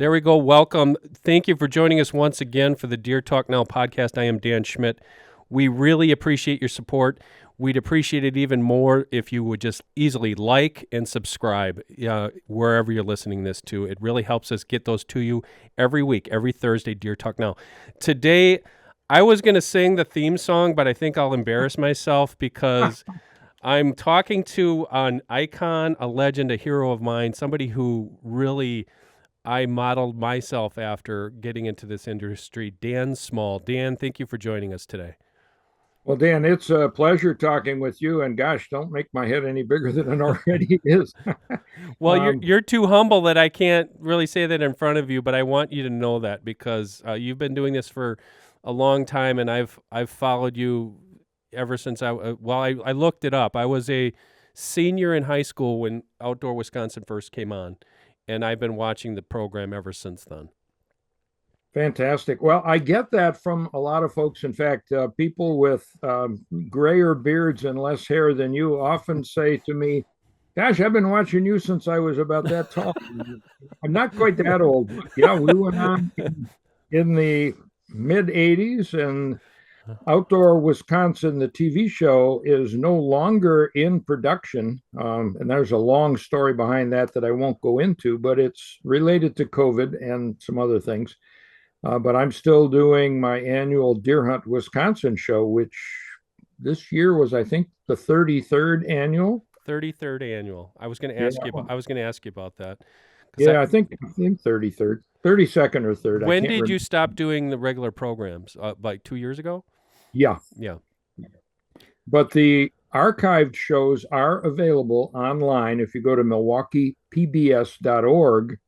There we go. Welcome. Thank you for joining us once again for the Deer Talk Now podcast. I am Dan Schmidt. We really appreciate your support. We'd appreciate it even more if you would just easily like and subscribe wherever you're listening this to. It really helps us get those to you every week, every Thursday, Deer Talk Now. Today, I was going to sing the theme song, but I think I'll embarrass myself because I'm talking to an icon, a legend, a hero of mine, somebody who really I modeled myself after getting into this industry, Dan Small. Dan, thank you for joining us today. Well, Dan, it's a pleasure talking with you. And gosh, don't make my head any bigger than it already is. Well, you're too humble that I can't really say that in front of you, but I want you to know that because you've been doing this for a long time, and I've followed you ever since I looked it up. I was a senior in high school when Outdoor Wisconsin first came on, and I've been watching the program ever since then. Fantastic. Well, I get that from a lot of folks. In fact, people with grayer beards and less hair than you often say to me, "Gosh, I've been watching you since I was about that tall." I'm not quite that old, but yeah, we went on in the mid 80s, and Outdoor Wisconsin, the TV show, is no longer in production. And there's a long story behind that I won't go into, but it's related to COVID and some other things. But I'm still doing my annual Deer Hunt Wisconsin show, which this year was, I think, the 33rd annual. 33rd annual. I was going to Yeah. ask you about. I was going to ask you about that. Yeah, I think 33rd, 32nd or 3rd. When did you stop doing the regular programs? Like 2 years ago? Yeah. Yeah. But the archived shows are available online. If you go to milwaukeepbs.org,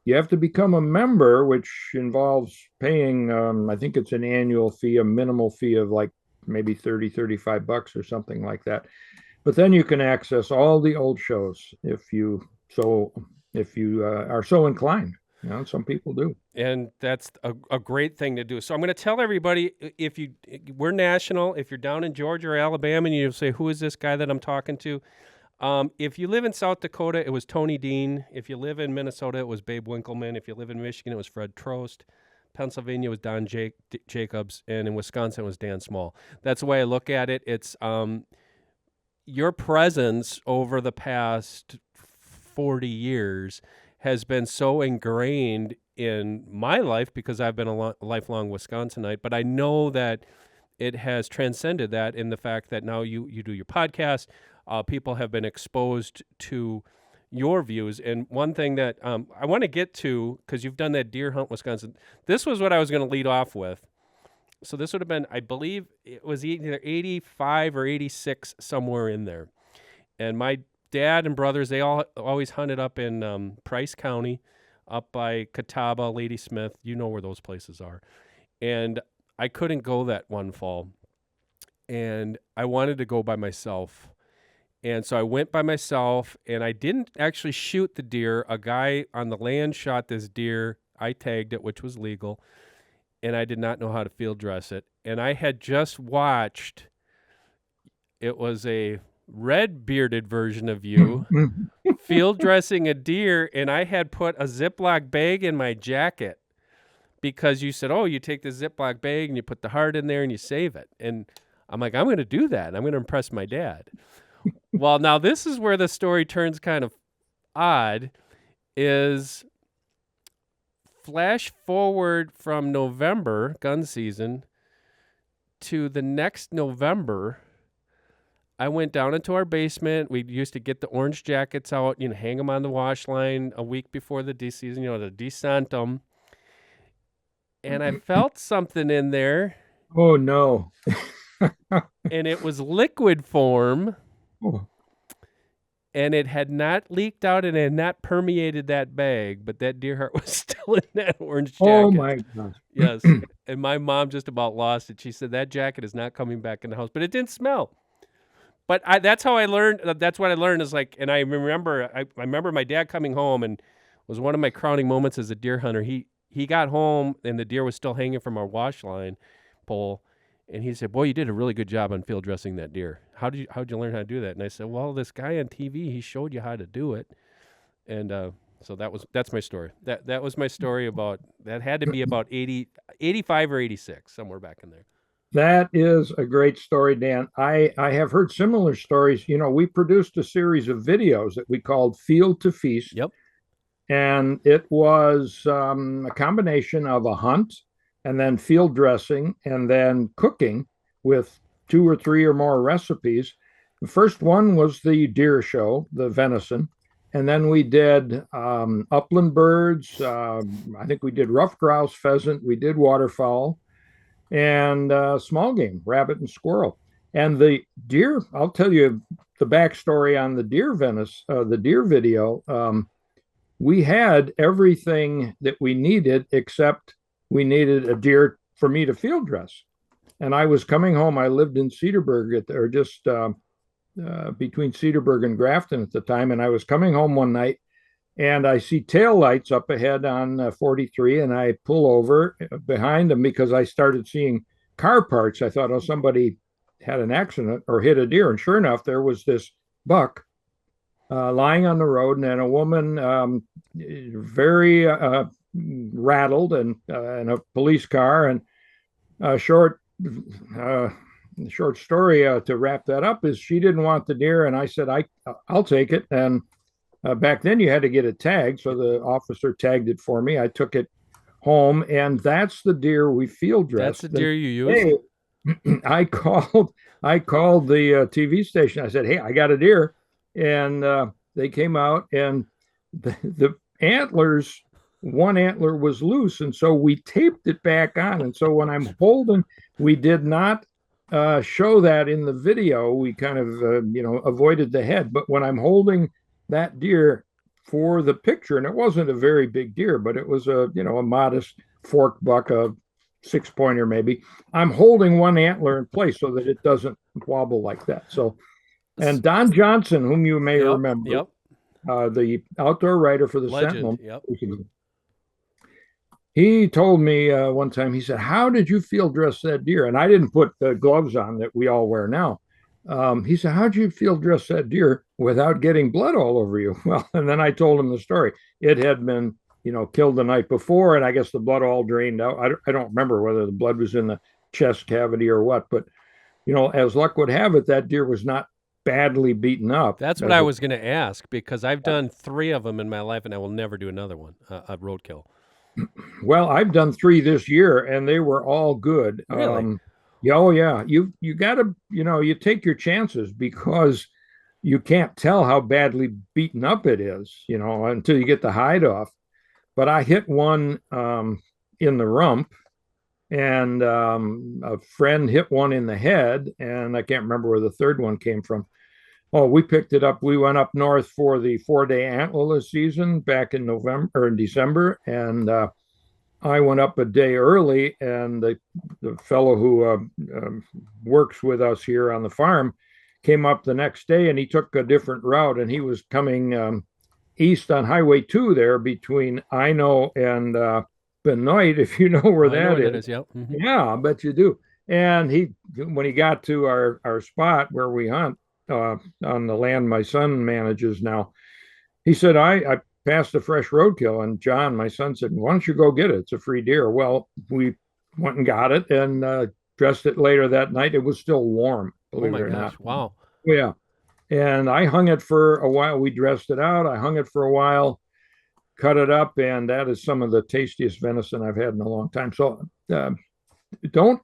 you have to become a member, which involves paying, I think it's an annual fee, a minimal fee of like maybe 30, $35 or something like that. But then you can access all the old shows if you are so inclined. You know, some people do. And that's a great thing to do. So I'm going to tell everybody, we're national. If you're down in Georgia or Alabama and you say, who is this guy that I'm talking to? If you live in South Dakota, it was Tony Dean. If you live in Minnesota, it was Babe Winkleman. If you live in Michigan, it was Fred Trost. Pennsylvania was Don Jacobs. And in Wisconsin, it was Dan Small. That's the way I look at it. It's your presence over the past 40 years has been so ingrained in my life because I've been a lifelong Wisconsinite. But I know that it has transcended that in the fact that now you do your podcast. People have been exposed to your views. And one thing that I want to get to, because you've done that Deer Hunt Wisconsin, this was what I was going to lead off with. So this would have been, I believe, it was either 85 or 86, somewhere in there. And my dad and brothers, they always hunted up in Price County, up by Catawba, Ladysmith. You know where those places are. And I couldn't go that one fall. And I wanted to go by myself. And so I went by myself, and I didn't actually shoot the deer. A guy on the land shot this deer. I tagged it, which was legal, and I did not know how to field dress it. And I had just watched, it was a red-bearded version of you field dressing a deer, and I had put a Ziploc bag in my jacket because you said, oh, you take the Ziploc bag and you put the heart in there and you save it. And I'm like, I'm going to do that. I'm going to impress my dad. Well, now this is where the story turns kind of odd, is flash forward from November, gun season, to the next November. I went down into our basement. We used to get the orange jackets out, hang them on the wash line a week before the season, to descent them. And I felt something in there. Oh, no. And it was liquid form. Oh. And it had not leaked out and had not permeated that bag, but that deer heart was still in that orange jacket. Oh, my gosh. Yes. And my mom just about lost it. She said, that jacket is not coming back in the house, but it didn't smell. But that's how I learned. That's what I learned is like, and I remember my dad coming home, and it was one of my crowning moments as a deer hunter. He got home and the deer was still hanging from our wash line pole. And he said, boy, you did a really good job on field dressing that deer. How'd you learn how to do that? And I said, well, this guy on TV, he showed you how to do it. And So that's my story. That was my story about that had to be about 85 or 86, somewhere back in there. That is a great story, Dan. I have heard similar stories. You know, we produced a series of videos that we called Field to Feast, Yep. and it was a combination of a hunt and then field dressing and then cooking with two or three or more recipes. The first one was the deer show, the venison. And then we did upland birds. I think we did ruffed grouse, pheasant. We did waterfowl and small game, rabbit and squirrel. And the deer, I'll tell you the backstory on the deer the deer video. We had everything that we needed except we needed a deer for me to field dress. And I was coming home. I lived in Cedarburg or just between Cedarburg and Grafton at the time. And I was coming home one night and I see tail lights up ahead on 43, and I pull over behind them because I started seeing car parts. I thought, oh, somebody had an accident or hit a deer. And sure enough, there was this buck lying on the road, and then a woman very rattled and in a police car. And short story to wrap that up is she didn't want the deer, and I said I'll take it. And back then you had to get it tagged, so the officer tagged it for me. I took it home, and that's the deer we field dressed. That's the deer you used? Hey, I called the TV station. I said, hey, I got a deer. And they came out, and the antlers, one antler was loose, and so we taped it back on. And so when I'm holding, we did not show that in the video. We kind of avoided the head, but when I'm holding that deer for the picture, and it wasn't a very big deer, but it was a modest fork buck, a 6-pointer maybe. I'm holding one antler in place so that it doesn't wobble like that. So, and Don Johnson, whom you may remember, the outdoor writer for the Legend. Sentinel, he told me one time, he said, how did you field dress that deer? And I didn't put the gloves on that we all wear now. He said, how'd you field dress that deer without getting blood all over you? Well, and then I told him the story. It had been, killed the night before, and I guess the blood all drained out. I don't remember whether the blood was in the chest cavity or what, but, as luck would have it, that deer was not badly beaten up. That's what I was going to ask, because I've done 3 of them in my life, and I will never do another one, a roadkill. Well, I've done 3 this year, and they were all good. Really? Oh yeah, you got to you take your chances because you can't tell how badly beaten up it is, until you get the hide off. But I hit one in the rump, and a friend hit one in the head, and I can't remember where the third one came from. Oh, we picked it up. We went up north for the 4-day antlerless season back in November or in December, and I went up a day early, and the fellow who works with us here on the farm came up the next day, and he took a different route, and he was coming east on Highway 2 there between Ino and Benoit, if you know where that is. Yep. Mm-hmm. Yeah, I bet you do. And when he got to our spot where we hunt on the land my son manages now, he said, I passed a fresh roadkill. And John, my son, said, why don't you go get it? It's a free deer. Well, we went and got it and dressed it later that night. It was still warm, believe it or not. Wow. Yeah. And I hung it for a while. We dressed it out. I hung it for a while, cut it up, and that is some of the tastiest venison I've had in a long time. So don't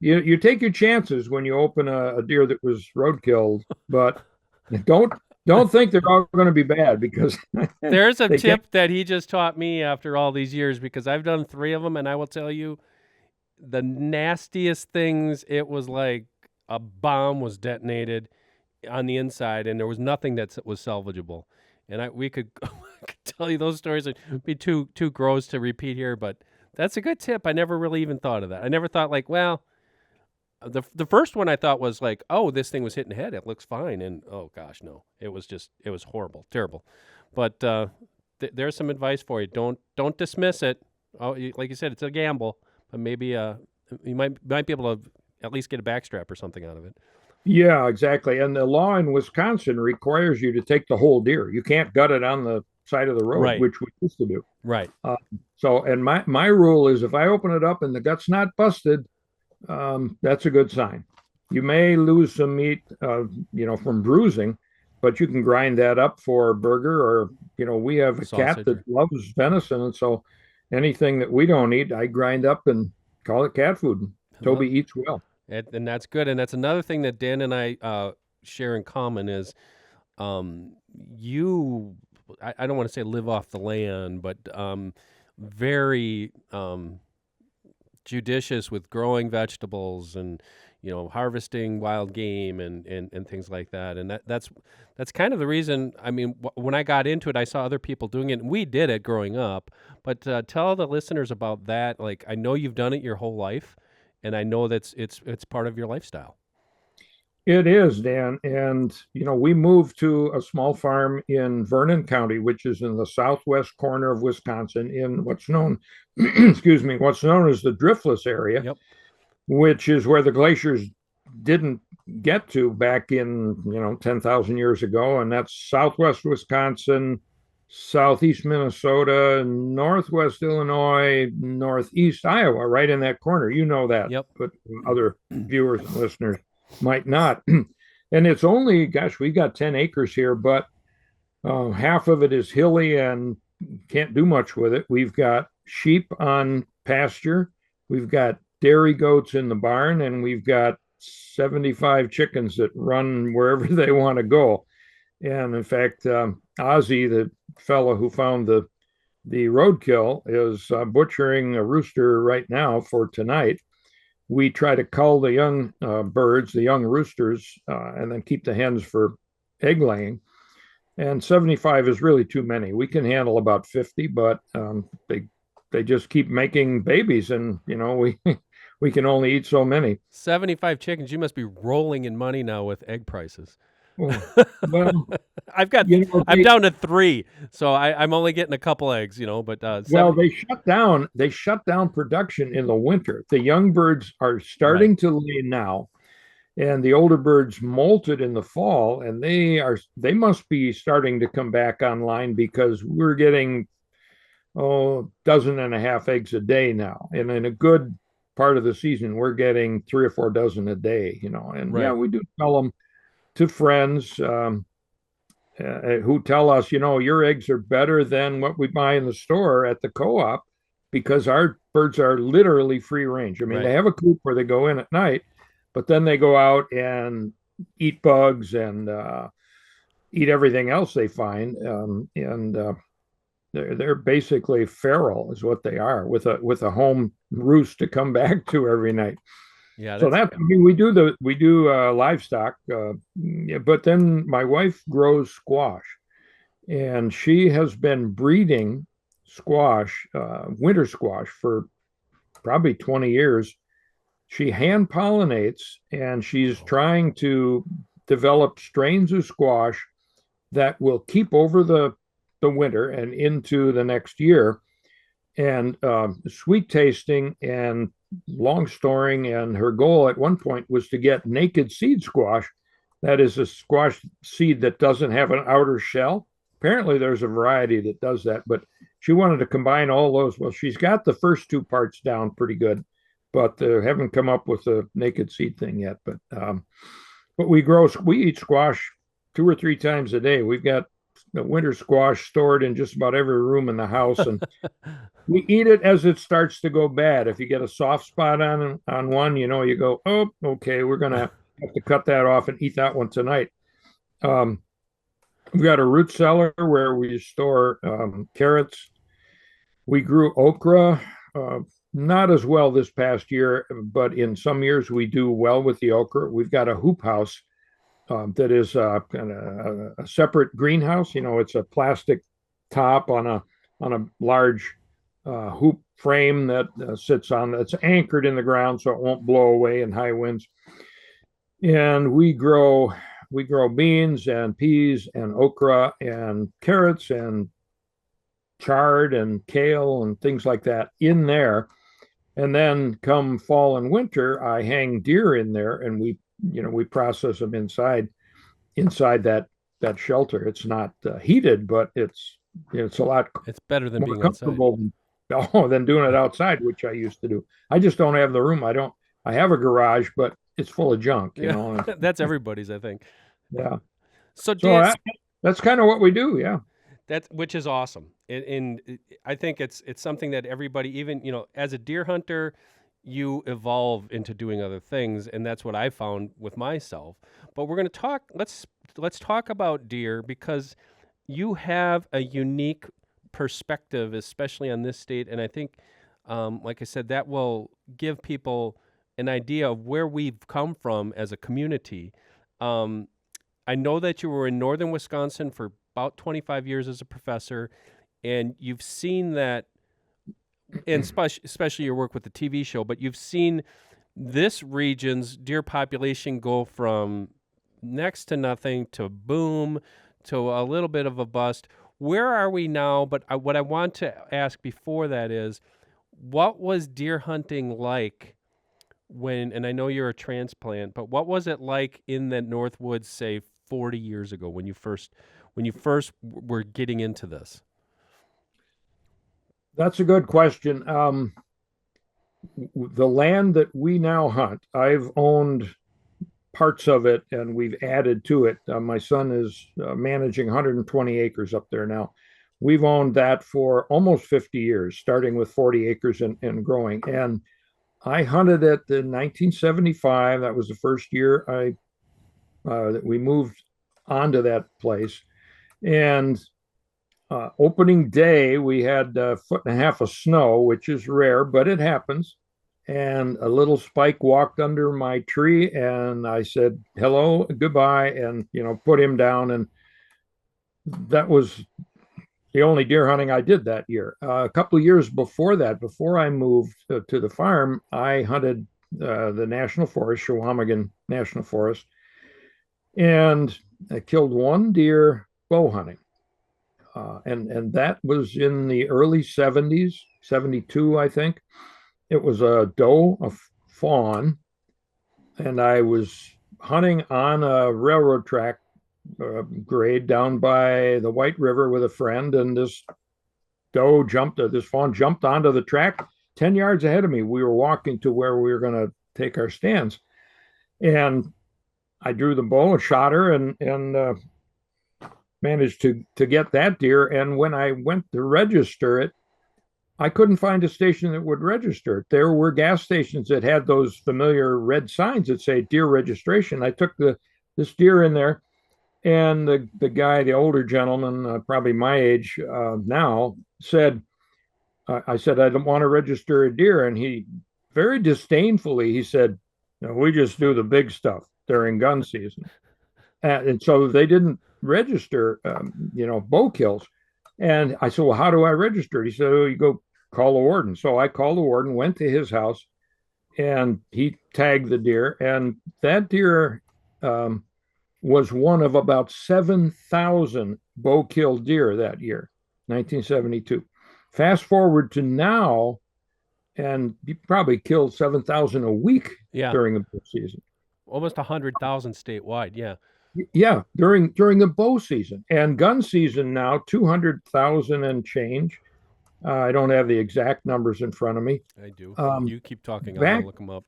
you take your chances when you open a deer that was roadkill, but don't think they're all going to be bad, because there's a tip that he just taught me after all these years, because I've done 3 of them, and I will tell you, the nastiest things, it was like a bomb was detonated on the inside, and there was nothing that was salvageable. And we could tell you those stories. It'd be too gross to repeat here, but that's a good tip. I never really even thought of that. I never thought like, well, the first one I thought was like, oh, this thing was hitting the head. It looks fine. And oh gosh, no, it was horrible, terrible. But there's some advice for you. Don't dismiss it. Oh, like you said, it's a gamble, but maybe you might be able to at least get a backstrap or something out of it. Yeah, exactly. And the law in Wisconsin requires you to take the whole deer. You can't gut it on the side of the road, Right. which we used to do. Right. Uh, and my rule is if I open it up and the gut's not busted, that's a good sign. You may lose some meat, from bruising, but you can grind that up for a burger or, we have a cat Sausage. that loves venison. And so anything that we don't eat, I grind up and call it cat food. Well, Toby eats well. and that's good. And that's another thing that Dan and I share in common is um, you, I don't want to say live off the land, but very judicious with growing vegetables and harvesting wild game and things like that. And that's kind of the reason. I mean, when I got into it, I saw other people doing it, and we did it growing up. But tell the listeners about that. Like, I know you've done it your whole life, and I know that's it's part of your lifestyle. It is, Dan. And, we moved to a small farm in Vernon County, which is in the southwest corner of Wisconsin in what's known, excuse me, what's known as the Driftless area, Yep. which is where the glaciers didn't get to back in, 10,000 years ago. And that's southwest Wisconsin, southeast Minnesota, northwest Illinois, northeast Iowa, right in that corner. You know that, Yep. but other viewers and listeners might not. And it's only, gosh, we got 10 acres here, but half of it is hilly and can't do much with it. We've got sheep on pasture. We've got dairy goats in the barn, and we've got 75 chickens that run wherever they want to go. And in fact, Ozzy, the fellow who found the roadkill, is butchering a rooster right now for tonight. We try to cull the young birds, the young roosters, and then keep the hens for egg laying. And 75 is really too many. We can handle about 50, but they just keep making babies, and we we can only eat so many. 75 chickens. You must be rolling in money now with egg prices. Oh, well, I've got. I'm they, down to 3, so I'm only getting a couple eggs. But well, 70. they shut down production in the winter. The young birds are Right. starting to lay now, and the older birds molted in the fall, and they must be starting to come back online because we're getting dozen and a half eggs a day now, and in a good part of the season we're getting 3 or 4 dozen a day. And yeah, Right. we do sell them to friends who tell us, your eggs are better than what we buy in the store at the co-op because our birds are literally free range. I mean, Right. they have a coop where they go in at night, but then they go out and eat bugs and eat everything else they find. And they're basically feral, is what they are, with a home roost to come back to every night. Yeah. So That's that, I mean, we do livestock, yeah, but then my wife grows squash, and she has been breeding squash, winter squash, for probably 20 years. She hand pollinates, and she's trying to develop strains of squash that will keep over the winter and into the next year, and sweet tasting and long storing. And her goal at one point was to get naked seed squash. That is a squash seed that doesn't have an outer shell. Apparently, there's a variety that does that, but she wanted to combine all those. Well, she's got the first two parts down pretty good, but haven't come up with the naked seed thing yet. But we eat squash 2 or 3 times a day. We've got the winter squash stored in just about every room in the house, and we eat it as it starts to go bad. If you get a soft spot on one, you go, oh, okay, we're gonna have to cut that off and eat that one tonight. Um, we've got a root cellar where we store carrots. We grew okra, not as well this past year, but in some years we do well with the okra. We've got a hoop house that is kind of a separate greenhouse. It's a plastic top on a large hoop frame that sits on that's anchored in the ground so it won't blow away in high winds. And we grow beans and peas and okra and carrots and chard and kale and things like that in there. And then come fall and winter, I hang deer in there, and we process them inside that shelter. It's not heated, but it's it's a lot It's better than more being outside. comfortable than doing it outside, which I used to do. I just don't have the room. I have a garage, but it's full of junk, Yeah, and that's everybody's, I think. yeah. So So Dan, that's kind of what we do. Yeah. that's which is awesome, and I think it's something that everybody, even as a deer hunter, you evolve into doing other things, and that's what I found with myself. But we're going to talk. Let's talk about deer because you have a unique perspective, especially on this state, and I think, like I said, that will give people an idea of where we've come from as a community. Um, I know that you were in northern Wisconsin for about 25 years as a professor, and you've seen that, and especially your work with the TV show, but you've seen this region's deer population go from next to nothing to boom to a little bit of a bust. Where are we now? But what I want to ask before that is, what was deer hunting like when, and I know you're a transplant, but what was it like in the Northwoods, say 40 years ago when you first were getting into this? That's a good question. The land that we now hunt, I've owned parts of it and we've added to it. My son is managing 120 acres up there now. We've owned that for almost 50 years, starting with 40 acres and growing. And I hunted it in 1975. That was the first year that we moved onto that place. And opening day, we had a foot and a half of snow, which is rare, but it happens. And a little spike walked under my tree, and I said, hello, goodbye, and, put him down. And that was the only deer hunting I did that year. A couple of years before that, before I moved to the farm, I hunted the national forest, Chequamegon National Forest, and I killed one deer bow hunting. And that was in the early 70s, 72, I think. It was a doe, a fawn, and I was hunting on a railroad track grade down by the White River with a friend, and this fawn jumped onto the track 10 yards ahead of me. We were walking to where we were going to take our stands, and I drew the bow and shot her, and managed to get that deer. And when I went to register it, I couldn't find a station that would register it. There were gas stations that had those familiar red signs that say deer registration. I took this deer in there, and the guy, the older gentleman, probably my age now, said, I said, I don't want to register a deer. And he very disdainfully, he said, no, we just do the big stuff during gun season. And so they didn't register, bow kills. And I said, well, how do I register? He said, oh, you go call the warden. So I called the warden, went to his house, and he tagged the deer. And that deer was one of about 7,000 bow killed deer that year, 1972. Fast forward to now, and he probably killed 7,000 a week Yeah, during the bow season. almost 100,000 statewide. Yeah, Yeah, during the bow season and gun season now, 200,000 and change. I don't have the exact numbers in front of me. I do. Um, You keep talking, I'm gonna back, look them up.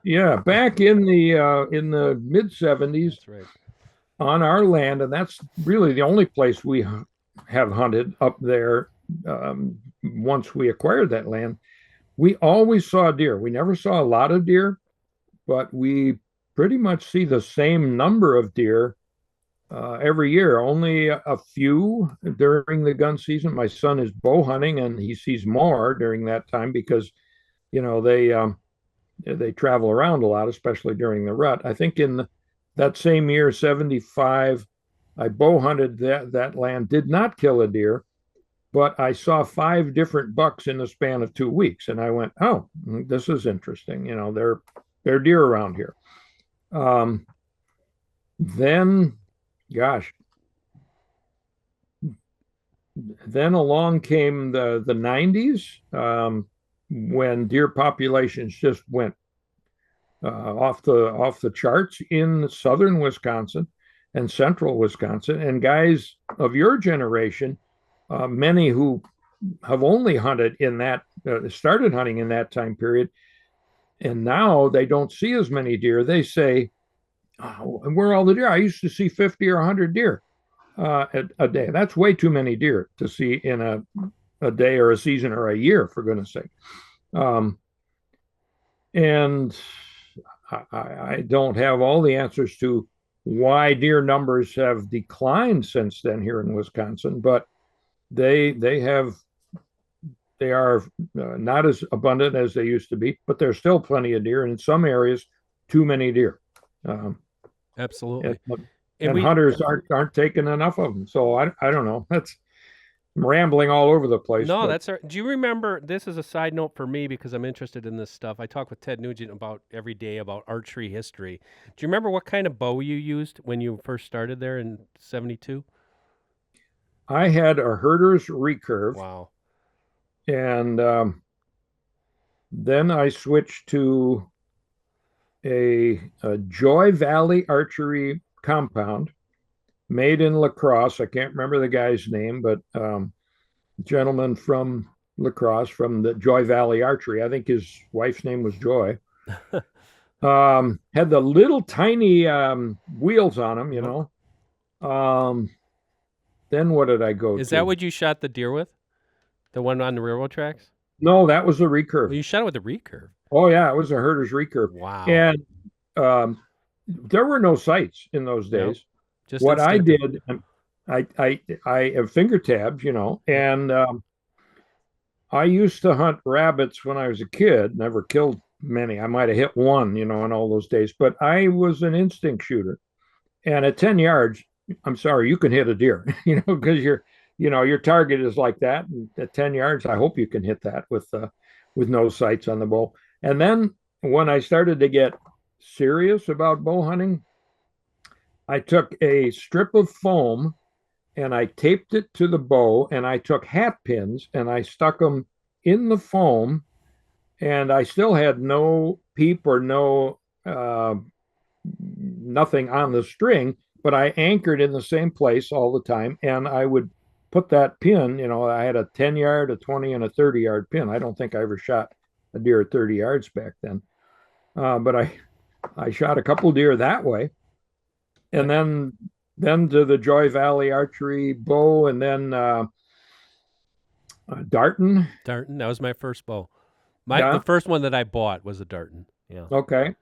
yeah, back in the mid 70s That's right. on our land, and that's really the only place we have hunted up there. Once we acquired that land, we always saw deer. We never saw a lot of deer, but we pretty much see the same number of deer every year. Only a few during the gun season. My son is bow hunting, and he sees more during that time because they travel around a lot, especially during the rut. I think in that same year, 75, I bow hunted that land. Did not kill a deer, but I saw 5 different bucks in the span of 2 weeks, and I went, "Oh, this is interesting." They're deer around here. Um, then, gosh, then along came the 90s, when deer populations just went off the charts in southern Wisconsin and central Wisconsin. And guys of your generation many who have only hunted in that, started hunting in that time period, and now they don't see as many deer. They say, oh, where are all the deer? I used to see 50 or 100 deer a day. That's way too many deer to see in a day or a season or a year, for goodness sake. Um, and I don't have all the answers to why deer numbers have declined since then here in Wisconsin, but they have they are not as abundant as they used to be, but there's still plenty of deer, and in some areas, too many deer. Um, Absolutely. and hunters aren't taking enough of them. So I don't know. That's I'm rambling all over the place. No, But that's all right. Do you remember? This is a side note for me because I'm interested in this stuff. I talk with Ted Nugent about every day about archery history. Do you remember what kind of bow you used when you first started there in '72? I had a herder's recurve, Wow. and then I switched to a Joy Valley archery compound made in La Crosse. I can't remember the guy's name, but gentleman from La Crosse from the Joy Valley Archery. I think his wife's name was Joy. Had the little tiny wheels on them, you know. Then what did I go Is to? that what you shot the deer with? The one on the railroad tracks? No, that was a Well, recurve. you shot it with a recurve. Oh yeah, it was a herder's recurve. Wow. And there were no sights in those Nope. days. Just What I instinctive. did, I have finger tabs, you know, and I used to hunt rabbits when I was a kid. Never killed many. I might have hit one, you know, in all those days. But I was an instinct shooter, and at 10 yards, I'm sorry, you can hit a deer, you know, because your target is like that. And at 10 yards, I hope you can hit that with no sights on the bow. And then when I started to get serious about bow hunting, I took a strip of foam and I taped it to the bow, and I took hat pins and I stuck them in the foam, and I still had no peep or no nothing on the string, but I anchored in the same place all the time, and I would put that pin. You know, I had a 10 yard, a 20, and a 30 yard pin. I don't think I ever shot a deer at 30 yards back then, but I shot a couple deer that way, and then to the Joy Valley Archery bow, and then Darton. Darton. That was my first bow. The Yeah. first one that I bought was a Darton. Yeah. Okay.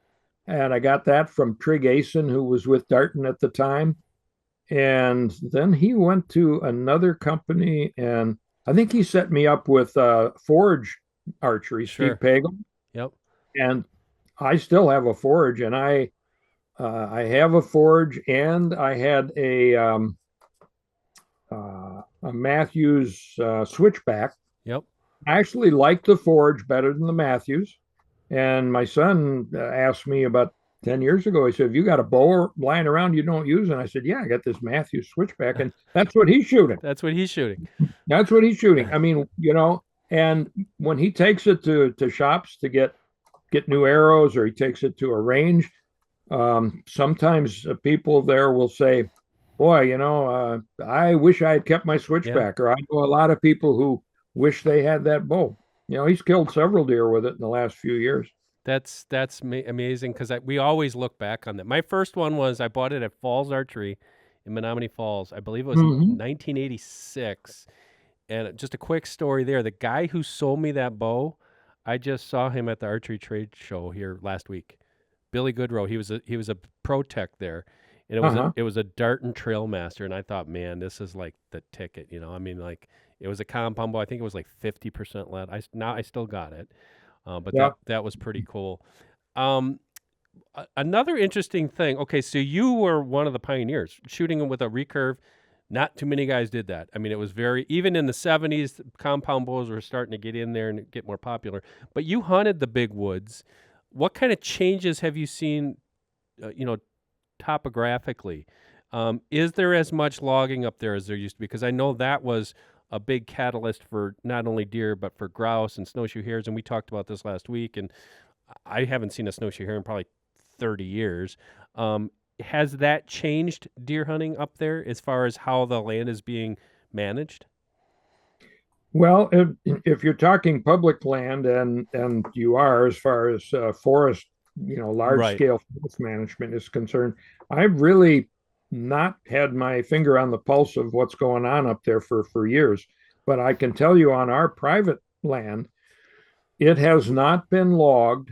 And I got that from Trig Asen, who was with Darton at the time. And then he went to another company, and I think he set me up with Forge Archery, Sure. Steve Pagel. Yep. And I still have a Forge, and I have a Forge, and I had a Matthews switchback. Yep. I actually liked the Forge better than the Matthews. And my son asked me about 10 years ago, he said, "Have you got a bow lying around you don't use?" And I said, "Yeah, I got this Matthews switchback." And that's what he's shooting. That's what he's shooting. That's what he's shooting. I mean, you know, and when he takes it to shops to get new arrows, or he takes it to a range, sometimes people there will say, "Boy, you know, I wish I had kept my switchback," or I know a lot of people who wish they had that bow. You know, he's killed several deer with it in the last few years. That's amazing because we always look back on that. My first one was I bought it at Falls Archery in Menominee Falls. I believe it was 1986. And just a quick story there. The guy who sold me that bow, I just saw him at the archery trade show here last week. Billy Goodrow. He was a pro tech there, and it was a Darton Trailmaster. And I thought, man, this is like the ticket. You know, I mean, like it was a compound bow. I think it was like 50% lead. I still got it. But that was pretty cool. Another interesting thing. Okay, so you were one of the pioneers shooting with a recurve. Not too many guys did that. I mean, it was even in the 70s, compound bows were starting to get in there and get more popular. But you hunted the big woods. What kind of changes have you seen, topographically? Is there as much logging up there as there used to be? Because I know that was a big catalyst for not only deer, but for grouse and snowshoe hares. And we talked about this last week, and I haven't seen a snowshoe hare in probably 30 years. Has that changed deer hunting up there as far as how the land is being managed? Well, if you're talking public land, and you are, as far as forest, large Right. scale forest management is concerned, I've really not had my finger on the pulse of what's going on up there for years. But I can tell you on our private land, it has not been logged.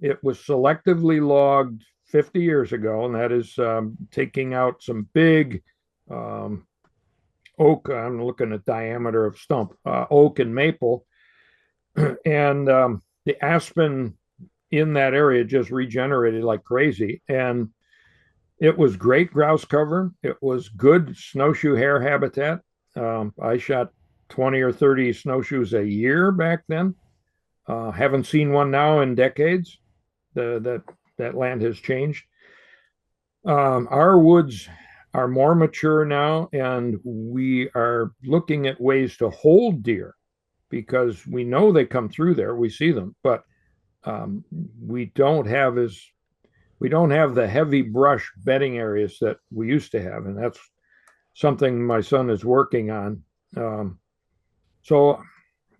It was selectively logged 50 years ago, and that is taking out some big um, oak. I'm looking at diameter of stump, oak and maple, and the aspen in that area just regenerated like crazy. And it was great grouse cover. It was good snowshoe hare habitat. I shot 20 or 30 snowshoes a year back then. Haven't seen one now in decades. That land has changed. Our woods are more mature now, and we are looking at ways to hold deer because we know they come through there. We see them, but um, we don't have as we don't have the heavy brush bedding areas that we used to have, and that's something my son is working on. So,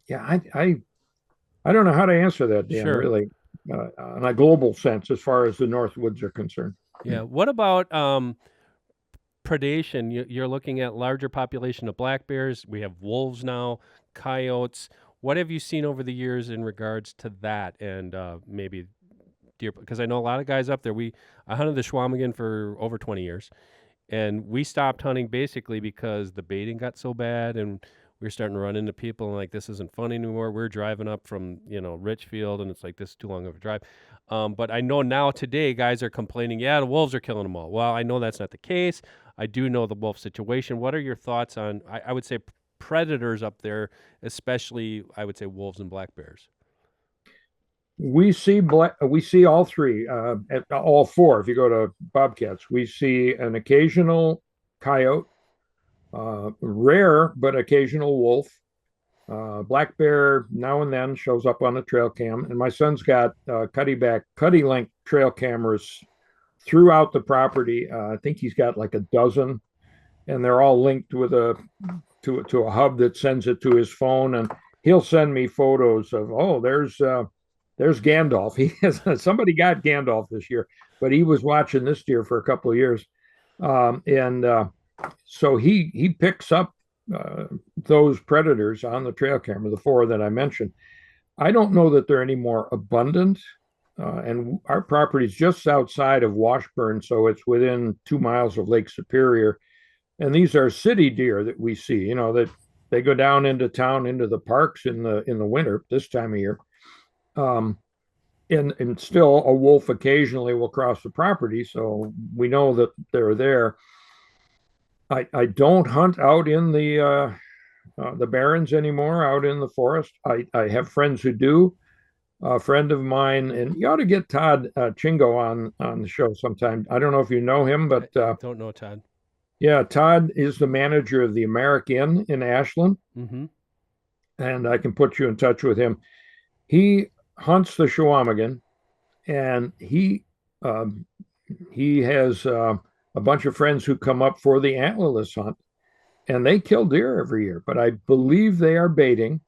yeah, I don't know how to answer that, Dan. Sure. Really, in a global sense, as far as the North Woods are concerned. Yeah. What about predation? You're looking at larger population of black bears. We have wolves now, coyotes. What have you seen over the years in regards to that, and maybe deer? Because I know a lot of guys up there. I hunted the Schwamigan for over 20 years, and we stopped hunting basically because the baiting got so bad, and we were starting to run into people and like this isn't fun anymore. We're driving up from Richfield, and it's like this is too long of a drive. But I know now today guys are complaining, yeah, the wolves are killing them all. Well, I know that's not the case. I do know the wolf situation. What are your thoughts on? I would say predators up there, especially I would say wolves and black bears. We see all three, all four. If you go to bobcats, we see an occasional coyote, rare but occasional wolf. Black bear now and then shows up on the trail cam, and my son's got cutty length trail cameras throughout the property. I think he's got like a dozen, and they're all linked with to a hub that sends it to his phone, and he'll send me photos of, oh, there's Gandalf. He has somebody got Gandalf this year, but he was watching this deer for a couple of years, and so he picks up those predators on the trail camera, the four that I mentioned. I don't know that they're any more abundant. And our property is just outside of Washburn, so it's within 2 miles of Lake Superior. And these are city deer that we see. That they go down into town, into the parks in the winter this time of year. Um, and still, a wolf occasionally will cross the property, so we know that they're there. I don't hunt out in the barrens anymore, out in the forest. I have friends who do. A friend of mine, and you ought to get Todd Chingo on the show sometime. I don't know if you know him, but I don't know, Todd. yeah, Todd is the manager of the American in Ashland, Mm-hmm. and I can put you in touch with him. He hunts the Chequamegon, and he has a bunch of friends who come up for the antlerless hunt, and they kill deer every year. But I believe they are baiting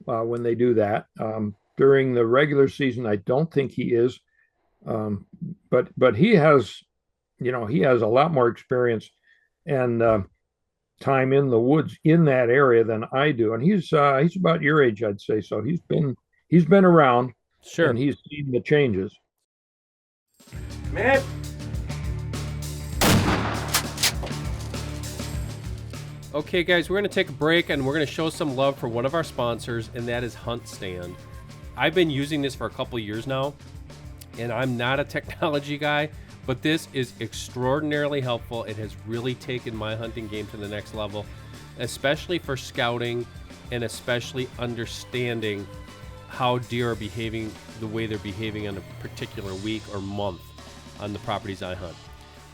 when they do that. During the regular season, I don't think he is, but he has, he has a lot more experience and time in the woods in that area than I do, and he's about your age, I'd say. So he's been around Sure. and he's seen the changes. Man. Okay, guys, we're going to take a break and we're going to show some love for one of our sponsors, and that is Hunt Stand. I've been using this for a couple years now, and I'm not a technology guy, but this is extraordinarily helpful. It has really taken my hunting game to the next level, especially for scouting and especially understanding how deer are behaving the way they're behaving on a particular week or month on the properties I hunt.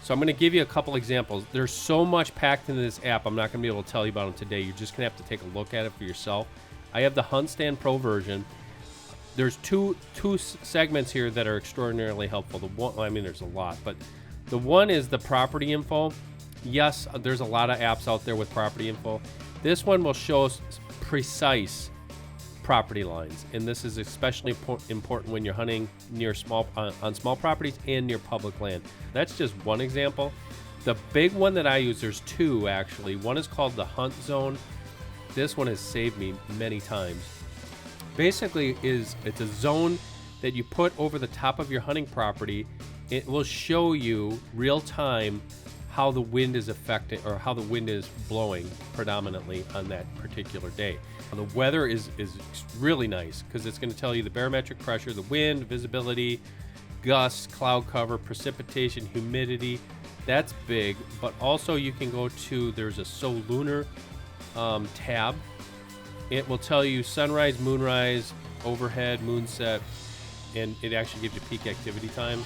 So I'm going to give you a couple examples. There's so much packed into this app, I'm not going to be able to tell you about them today. You're just going to have to take a look at it for yourself. I have the Hunt Stand Pro version. There's two segments here that are extraordinarily helpful. The one, I mean, there's a lot, but the one is the property info. Yes, there's a lot of apps out there with property info. This one will show us precise property lines, and this is especially important when you're hunting near on small properties and near public land. That's just one example. The big one that I use, there's two actually. One is called the Hunt Zone. This one has saved me many times. Basically, it's a zone that you put over the top of your hunting property. It will show you real time how the wind is affecting, or how the wind is blowing predominantly on that particular day. The weather is really nice because it's going to tell you the barometric pressure, the wind, visibility, gusts, cloud cover, precipitation, humidity. That's big. But also you can go to, there's a Solunar tab. It will tell you sunrise, moonrise, overhead, moonset, and it actually gives you peak activity time.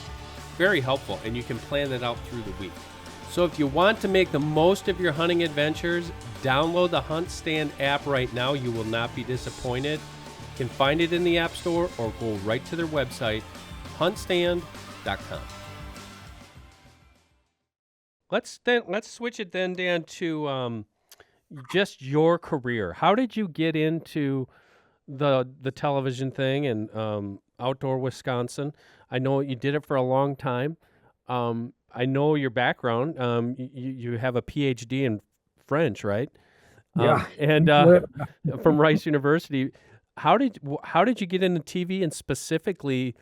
Very helpful, and you can plan that out through the week. So if you want to make the most of your hunting adventures, download the Hunt Stand app right now. You will not be disappointed. You can find it in the App Store or go right to their website, huntstand.com. Let's switch it then, Dan, to just your career. How did you get into the television thing and outdoor Wisconsin? I know you did it for a long time. I know your background. You have a PhD in French, right? Yeah. And from Rice University. How did you get into TV and specifically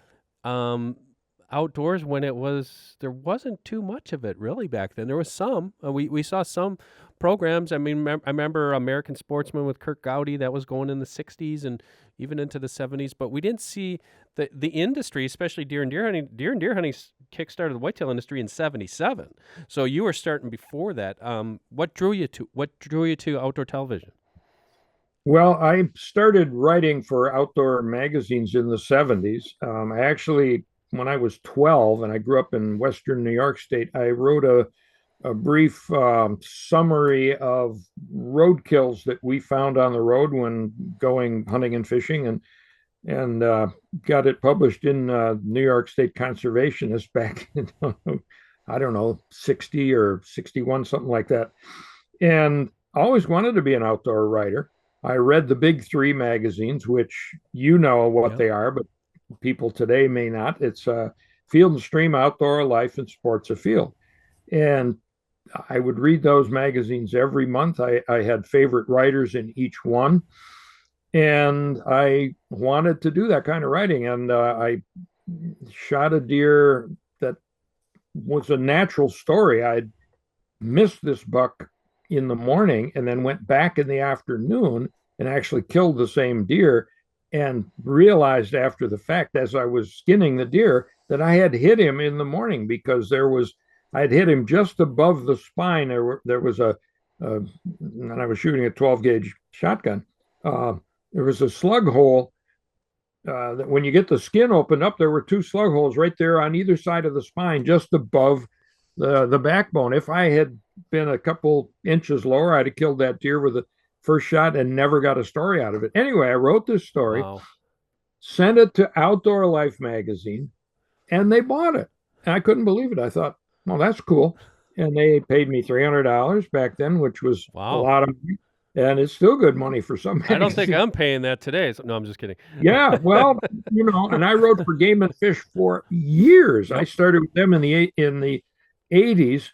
outdoors when there wasn't too much of it really back then? There was some. We saw some programs. I mean, I remember American Sportsman with Kirk Gowdy. That was going in the 60s and even into the 70s. But we didn't see the industry, especially deer and deer hunting. Deer and deer hunting kickstarted the whitetail industry in 77. So you were starting before that. What drew you to outdoor television? Well, I started writing for outdoor magazines in the 70s. I actually, when I was 12 and I grew up in Western New York State, I wrote a brief summary of roadkills that we found on the road when going hunting and fishing, and got it published in New York State Conservationist back in, I don't know, 60 or 61, something like that. And I always wanted to be an outdoor writer. I read the big three magazines, which you know what Yep. they are, but people today may not. It's Field and Stream, Outdoor, Life, and Sports Afield. And I would read those magazines every month. I had favorite writers in each one. And I wanted to do that kind of writing. And I shot a deer that was a natural story. I'd missed this buck in the morning and then went back in the afternoon and actually killed the same deer, and realized after the fact, as I was skinning the deer, that I had hit him in the morning because I'd hit him just above the spine. There was and I was shooting a 12 gauge shotgun. There was a slug hole that when you get the skin opened up, there were two slug holes right there on either side of the spine, just above the backbone. If I had been a couple inches lower, I'd have killed that deer with the first shot and never got a story out of it. Anyway, I wrote this story, Wow. sent it to Outdoor Life magazine, and they bought it. And I couldn't believe it. I thought, well, that's cool. And they paid me $300 back then, which was a lot of money. And it's still good money for some magazines. I don't think I'm paying that today. No, I'm just kidding. Yeah, well, and I wrote for Game and Fish for years. Yep. I started with them in the 80s,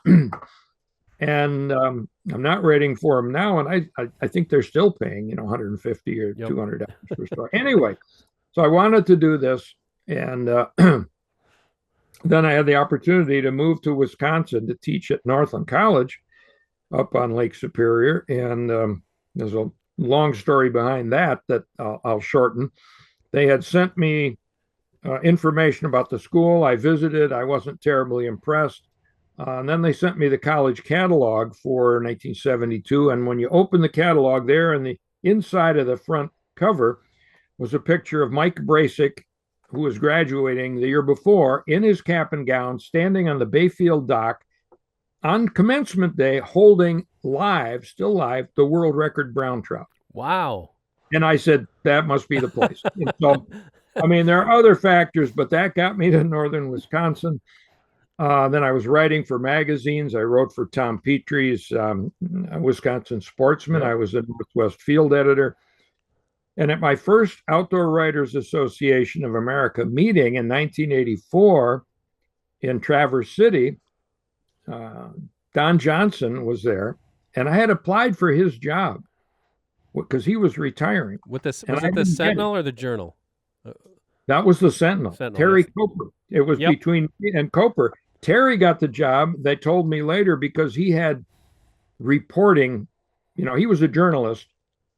and I'm not writing for them now. And I think they're still paying, $150 or $200 per story. Anyway, so I wanted to do this, and then I had the opportunity to move to Wisconsin to teach at Northland College up on Lake Superior, and there's a long story behind that I'll shorten. They had sent me information about the school. I visited. I wasn't terribly impressed. And then they sent me the college catalog for 1972. And when you open the catalog, there in the inside of the front cover was a picture of Mike Brasic, who was graduating the year before, in his cap and gown, standing on the Bayfield dock on commencement day, holding still live, the world record brown trout. Wow. And I said, that must be the place. And so, I mean, there are other factors, but that got me to northern Wisconsin. Then I was writing for magazines. I wrote for Tom Petrie's Wisconsin Sportsman. Yep. I was a Northwest field editor. And at my first Outdoor Writers Association of America meeting in 1984 in Traverse City, uh, Don Johnson was there, and I had applied for his job because he was retiring, With this, and was I it the didn't get it. Sentinel or the Journal? Uh, That was the Sentinel, Sentinel, Terry yes. Coper. It was Yep. between me and Coper. Terry got the job. They told me later because he had reporting. He was a journalist.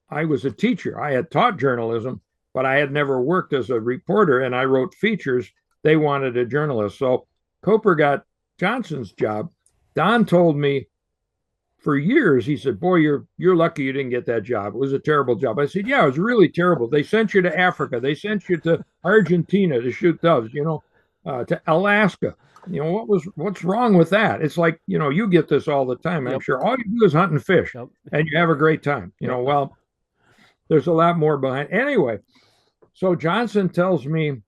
I was a teacher. I had taught journalism, but I had never worked as a reporter, and I wrote features. They wanted a journalist. So Coper got Johnson's job. Don told me for years, he said, "Boy, you're lucky you didn't get that job. It was a terrible job." I said, "Yeah, it was really terrible. They sent you to Africa. They sent you to Argentina to shoot doves. To Alaska. What's wrong with that? It's like you get this all the time. I'm Yep. sure all you do is hunt and fish, Yep. and you have a great time. Yep. Well, there's a lot more behind. Anyway, so Johnson tells me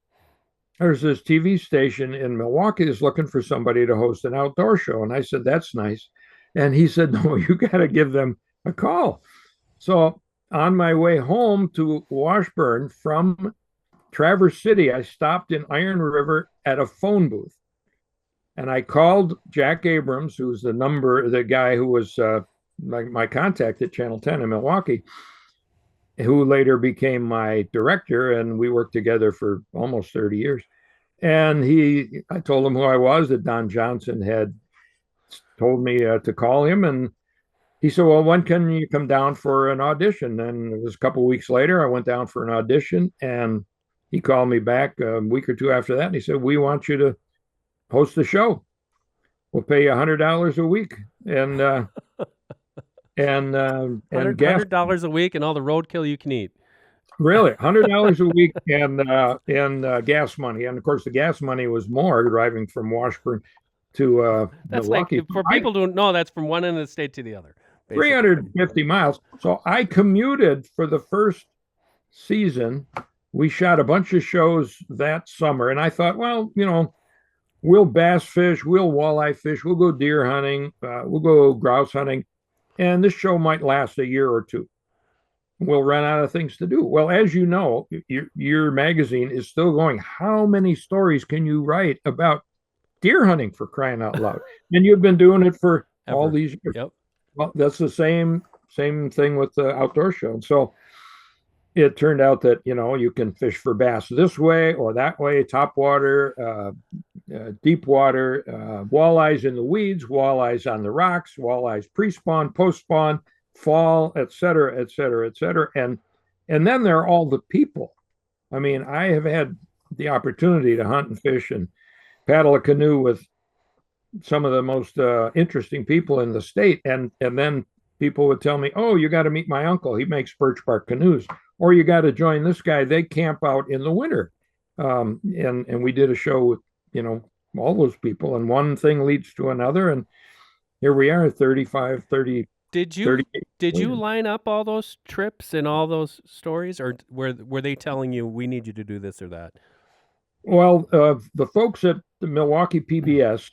there's this TV station in Milwaukee that's looking for somebody to host an outdoor show. And I said, "That's nice." And he said, "No, you got to give them a call." So on my way home to Washburn from Traverse City, I stopped in Iron River at a phone booth. And I called Jack Abrams, who's the guy who was my contact at Channel 10 in Milwaukee, who later became my director. And we worked together for almost 30 years. And I told him who I was, that Don Johnson had told me to call him. And he said, "Well, when can you come down for an audition?" And it was a couple of weeks later, I went down for an audition, and he called me back a week or two after that. And he said, "We want you to host the show. We'll pay you $100 a week and gas." $100 a week and all the roadkill you can eat. Really, $100 a week and gas money. And of course, the gas money was more driving from Washburn to That's like, Milwaukee. for people who don't know, that's from one end of the state to the other. Basically. 350 miles. So I commuted for the first season. We shot a bunch of shows that summer, and I thought, well, we'll bass fish, we'll walleye fish, we'll go deer hunting, we'll go grouse hunting, and this show might last a year or two. We'll run out of things to do. Well, as you know, your magazine is still going. How many stories can you write about deer hunting, for crying out loud? And you've been doing it for all these years. Yep. Well, that's the same thing with the outdoor show. And so it turned out that you can fish for bass this way or that way, top water, deep water, walleyes in the weeds, walleyes on the rocks, walleyes pre-spawn, post-spawn, fall, et cetera, et cetera, et cetera. And then there are all the people. I mean, I have had the opportunity to hunt and fish and paddle a canoe with some of the most interesting people in the state. And then people would tell me, "Oh, you got to meet my uncle. He makes birch bark canoes." Or you got to join this guy. They camp out in the winter. And we did a show with, all those people. And one thing leads to another. And here we are, 35, 30. Did you line up all those trips and all those stories, or were they telling you, "We need you to do this or that"? Well, the folks at the Milwaukee PBS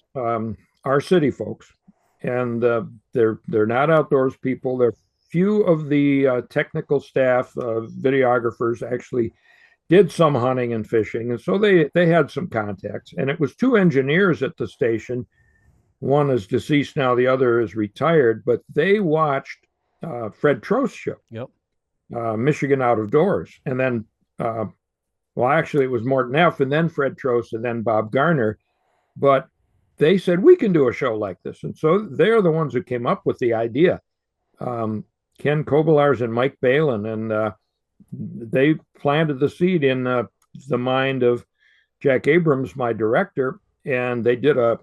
are city folks, and they're not outdoors people. They're few of the technical staff, videographers actually did some hunting and fishing, and so they had some contacts. And it was two engineers at the station. One is deceased now, the other is retired, but they watched Fred Trost's show. Yep. Michigan Out of Doors. And then, well, actually, it was Morton F., and then Fred Trost, and then Bob Garner. But they said, "We can do a show like this." And so they're the ones who came up with the idea. Ken Kobolars and Mike Balin, and they planted the seed in the mind of Jack Abrams, my director, and they did a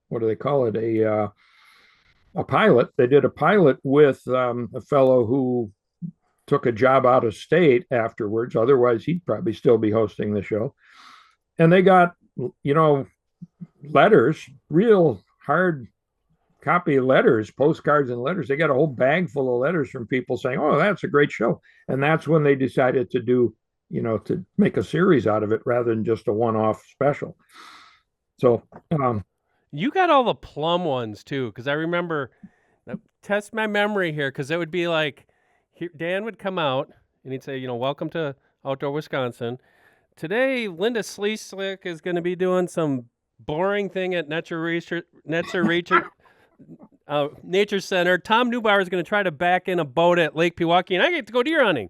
what do they call it? A pilot. They did a pilot with a fellow who took a job out of state afterwards. Otherwise, he'd probably still be hosting the show. And they got, letters, real hard copy letters, postcards and letters. They got a whole bag full of letters from people saying, "Oh, that's a great show." And that's when they decided to do, to make a series out of it rather than just a one-off special. So, um, You got all the plum ones too, because I remember. Test my memory here, because it would be like, Dan would come out and he'd say, welcome to Outdoor Wisconsin. Today, Linda Sleeslick is going to be doing some boring thing at Nature Center. Tom Newbauer is going to try to back in a boat at Lake Pewaukee, and I get to go deer hunting.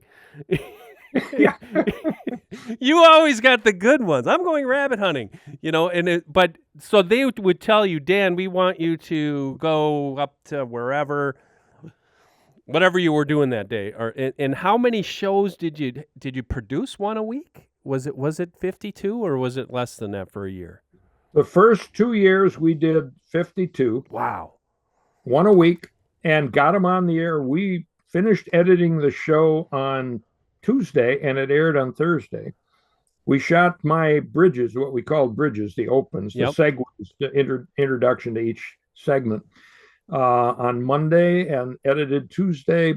yeah, You always got the good ones. I'm going rabbit hunting, but so they would tell you, Dan, we want you to go up to wherever, whatever you were doing that day. And how many shows did you produce? One a week? Was it 52, or was it less than that for a year? the first 2 years we did 52, Wow. one a week, and got them on the air. We finished editing the show on Tuesday, and it aired on Thursday. We shot my bridges, what we called bridges, the opens, the Yep. segues, the introduction to each segment, on Monday, and edited Tuesday,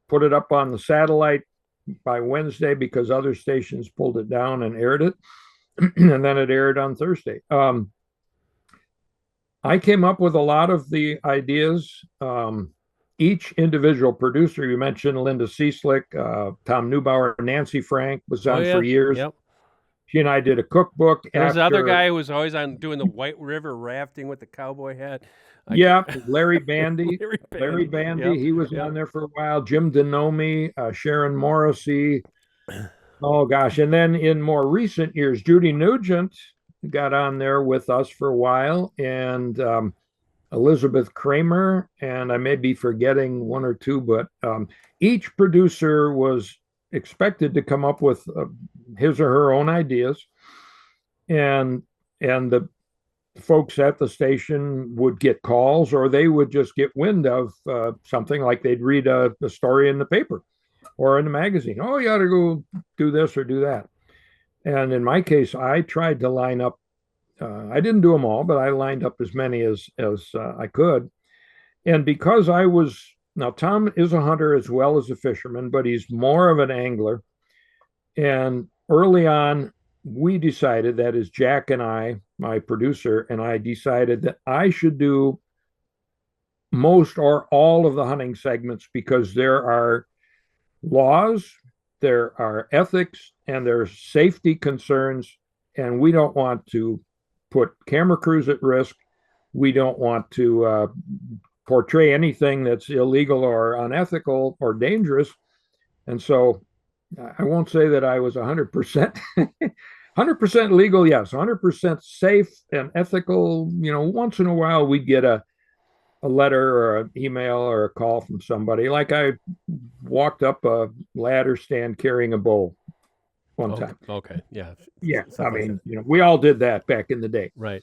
put it up on the satellite by Wednesday because other stations pulled it down and aired it. And then it aired on Thursday. I came up with a lot of the ideas. Each individual producer, you mentioned Linda Cieslik, Tom Neubauer, Nancy Frank was Oh on yeah. for years. Yep. She and I did a cookbook There was the other after. guy who was always on doing the White River rafting with the cowboy hat. Yeah, Larry Bandy. Larry Larry Bandy. Bandy, Yep. he was Yep. on there for a while. Jim Denomi, Sharon Morrissey. Oh gosh, and then in more recent years, Judy Nugent got on there with us for a while, and Elizabeth Kramer, and I may be forgetting one or two, but each producer was expected to come up with his or her own ideas, and the folks at the station would get calls, or they would just get wind of something, like they'd read a story in the paper or in the magazine. Oh, you ought to go do this or do that. And in my case, I tried to line up. I didn't do them all, but I lined up as many as I could. And because I was now, Tom is a hunter as well as a fisherman, but he's more of an angler. And early on, we decided, that is Jack and I, my producer, and I decided that I should do most or all of the hunting segments, because there are laws, there are ethics, and there's safety concerns, and we don't want to put camera crews at risk. We don't want to portray anything that's illegal or unethical or dangerous. And so I won't say that I was 100%, 100% legal, yes, 100% safe and ethical. Once in a while we'd get a letter or an email or a call from somebody. Like I walked up a ladder stand carrying a bow one time. Okay. Yeah. Yeah, Stuff I like mean, that. we all did that back in the day. Right.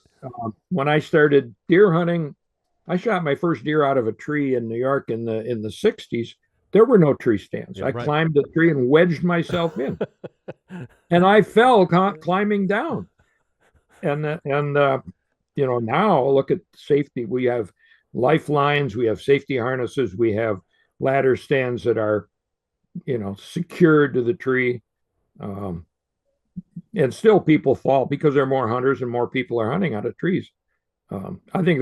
When I started deer hunting, I shot my first deer out of a tree in New York in the 60s. There were no tree stands. Yeah, I right. climbed the tree and wedged myself in, and I fell climbing down. And now look at safety. We have lifelines, we have safety harnesses, we have ladder stands that are secured to the tree. And still people fall because there are more hunters and more people are hunting out of trees. I think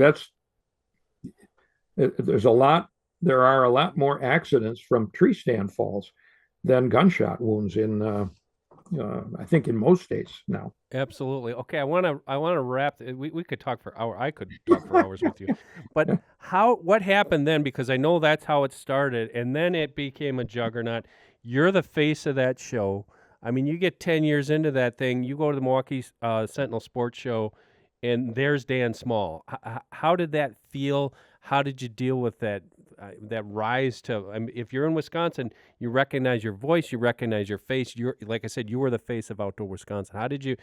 there are a lot more accidents from tree stand falls than gunshot wounds I think in most states now. Absolutely. Okay, I want to wrap. We could talk for hours. I could talk for hours with you. But Yeah. what happened then? Because I know that's how it started, and then it became a juggernaut. You're the face of that show. I mean, you get 10 years into that thing, you go to the Milwaukee Sentinel Sports Show, and there's Dan Small. How did that feel? How did you deal with that rise to? I mean, if you're in Wisconsin, you recognize your voice, you recognize your face. You're, like I said, you were the face of Outdoor Wisconsin. How did you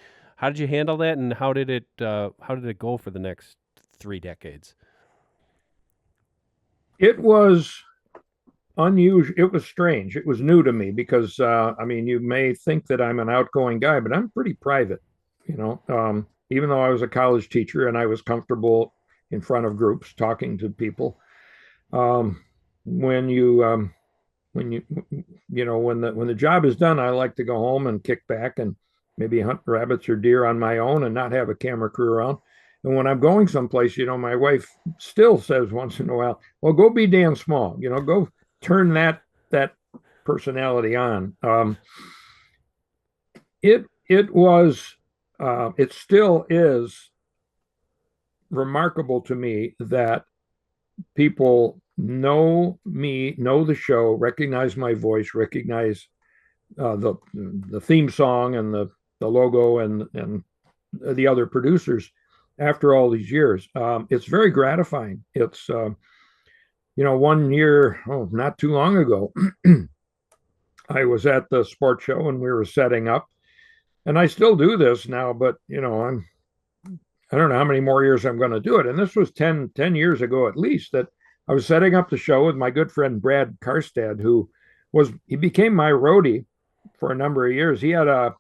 handle that, and how did it go for the next 3 decades? It was unusual. It was strange. It was new to me because, I mean, you may think that I'm an outgoing guy, but I'm pretty private. Even though I was a college teacher and I was comfortable in front of groups talking to people, um, when you when the job is done, I like to go home and kick back and maybe hunt rabbits or deer on my own and not have a camera crew around. And when I'm going someplace, my wife still says once in a while, "Well, go be Dan Small. Go turn that personality on." It was it still is remarkable to me that people know me, know the show, recognize my voice, recognize the theme song and the logo and the other producers after all these years. It's very gratifying. It's one year, not too long ago, I was at the sports show and we were setting up, and I still do this now, but I don't know how many more years I'm going to do it. And this was 10 years ago at least, that I was setting up the show with my good friend Brad Karstad, he became my roadie for a number of years. He had a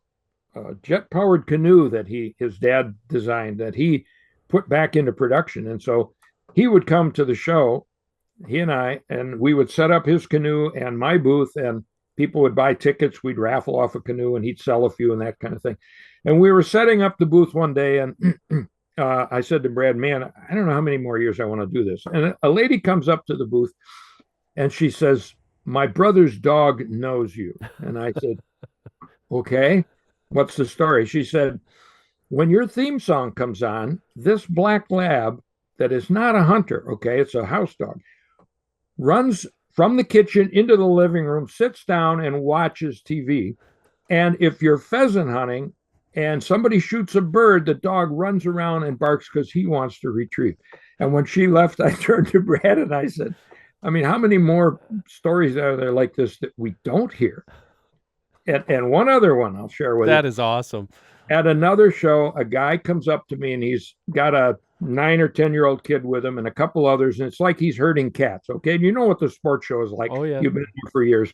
jet powered canoe that his dad designed that he put back into production. And so he would come to the show, he and we would set up his canoe and my booth, and people would buy tickets. We'd raffle off a canoe and he'd sell a few and that kind of thing. And we were setting up the booth one day, and I said to Brad, "Man, I don't know how many more years I want to do this." And a lady comes up to the booth and she says, "My brother's dog knows you." And I said, "Okay, what's the story?" She said, "When your theme song comes on, this black lab that is not a hunter, okay, it's a house dog, runs from the kitchen into the living room, sits down and watches TV. And if you're pheasant hunting and somebody shoots a bird, the dog runs around and barks because he wants to retrieve." And when she left, I turned to Brad and I said, "I mean, how many more stories are there like this that we don't hear?" And one other one I'll share with you. That is awesome. At another show, a guy comes up to me and he's got a 9 or 10-year-old kid with him and a couple others, and it's like he's herding cats. Okay, and you know what the sports show is like. Oh, yeah. You've been here for years.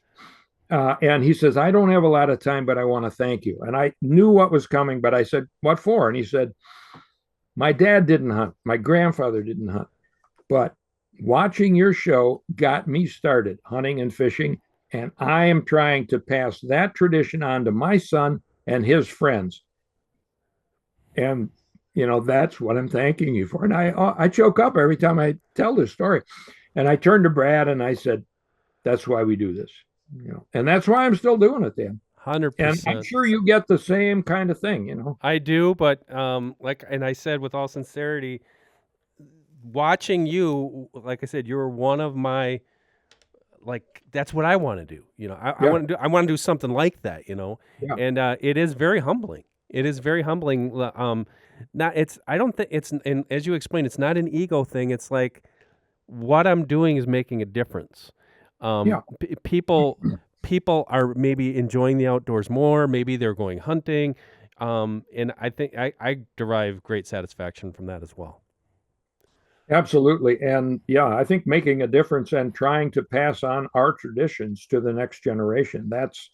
And he says, "I don't have a lot of time, but I want to thank you." And I knew what was coming, but I said, "What for?" And he said, "My dad didn't hunt. My grandfather didn't hunt. But watching your show got me started hunting and fishing. And I am trying to pass that tradition on to my son and his friends. And, that's what I'm thanking you for." And I choke up every time I tell this story. And I turned to Brad and I said, "That's why we do this." And that's why I'm still doing it, Dan. 100%. And I'm sure you get the same kind of thing, I do, but and I said with all sincerity, watching you, like I said, you're one of my, that's what I want to do. I want to do something like that. Yeah. And it is very humbling. It is very humbling. Not it's. I don't think it's. And as you explained, it's not an ego thing. It's like what I'm doing is making a difference. Yeah. People are maybe enjoying the outdoors more. Maybe they're going hunting, and I think I derive great satisfaction from that as well. Absolutely. And yeah, I think making a difference and trying to pass on our traditions to the next generation, that's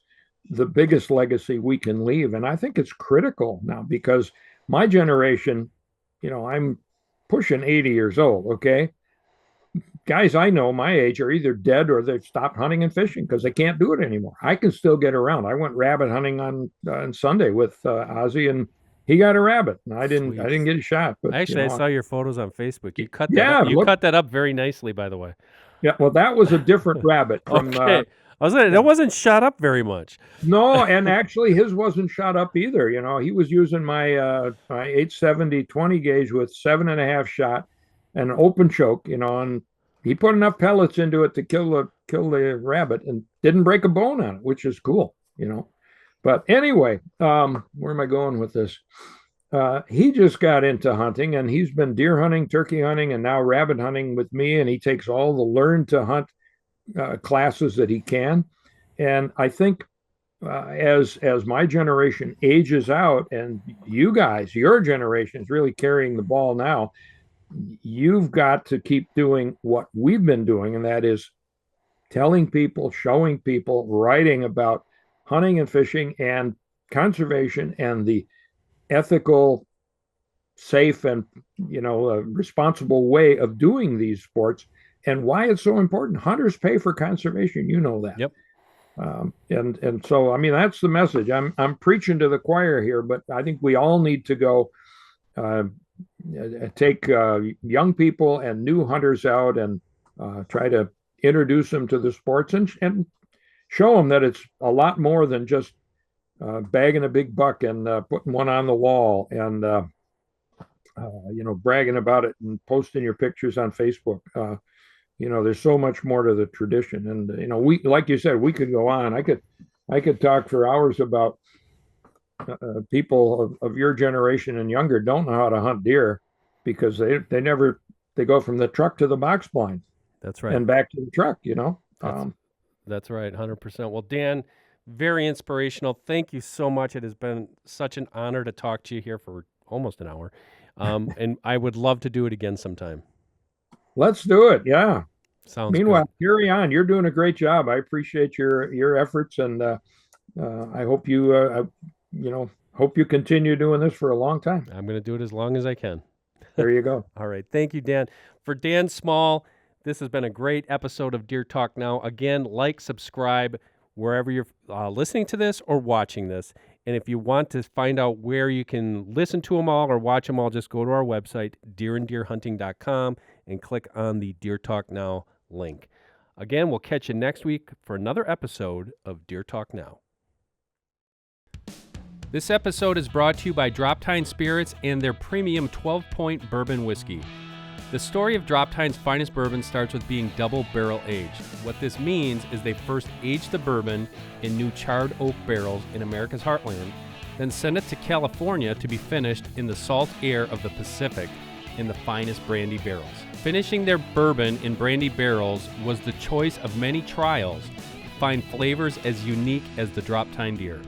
the biggest legacy we can leave. And I think it's critical now because my generation, I'm pushing 80 years old. Okay. Guys I know my age are either dead or they've stopped hunting and fishing because they can't do it anymore. I can still get around. I went rabbit hunting on Sunday with Ozzy, and he got a rabbit, and I didn't. Sweet. I didn't get a shot. But Actually, I saw your photos on Facebook. You cut that. Yeah, Up. You cut that up very nicely, by the way. Yeah, well, that was a different rabbit from. Okay. That wasn't shot up very much. No, and actually his wasn't shot up either. He was using my 870 20 gauge with 7.5 shot and an open choke. And he put enough pellets into it to kill the rabbit and didn't break a bone on it, which is cool. But anyway, where am I going with this? He just got into hunting, and he's been deer hunting, turkey hunting, and now rabbit hunting with me. And he takes all the learn to hunt classes that he can. And I think as my generation ages out, and you guys, your generation is really carrying the ball now, you've got to keep doing what we've been doing, and that is telling people, showing people, writing about hunting and fishing and conservation and the ethical, safe, and responsible way of doing these sports and why it's so important. Hunters pay for conservation. You know that. Yep. And so, I mean, that's the message. I'm preaching to the choir here, but I think we all need to go uh, take young people and new hunters out and try to introduce them to the sports and show them that it's a lot more than just bagging a big buck and putting one on the wall and bragging about it and posting your pictures on Facebook. There's so much more to the tradition, and we, like you said, we could go on. I could talk for hours about people of your generation and younger don't know how to hunt deer because they go from the truck to the box blind That's right. and back to the truck. That's, that's right, 100%. Well, Dan, very inspirational. Thank you so much. It has been such an honor to talk to you here for almost an hour. And I would love to do it again sometime. Let's do it. Yeah. Sounds Meanwhile, good. carry on. You're doing a great job. I appreciate your efforts, and I hope hope you continue doing this for a long time. I'm going to do it as long as I can. There you go. All right. Thank you, Dan. For Dan Small, this has been a great episode of Deer Talk Now. Again, like, subscribe wherever you're listening to this or watching this. And if you want to find out where you can listen to them all or watch them all, just go to our website, deeranddeerhunting.com, and click on the Deer Talk Now link. Again, we'll catch you next week for another episode of Deer Talk Now. This episode is brought to you by Drop Tine Spirits and their premium 12-point bourbon whiskey. The story of Drop Tine's finest bourbon starts with being double barrel aged. What this means is they first age the bourbon in new charred oak barrels in America's heartland, then send it to California to be finished in the salt air of the Pacific in the finest brandy barrels. Finishing their bourbon in brandy barrels was the choice of many trials to find flavors as unique as the Drop Tine deer.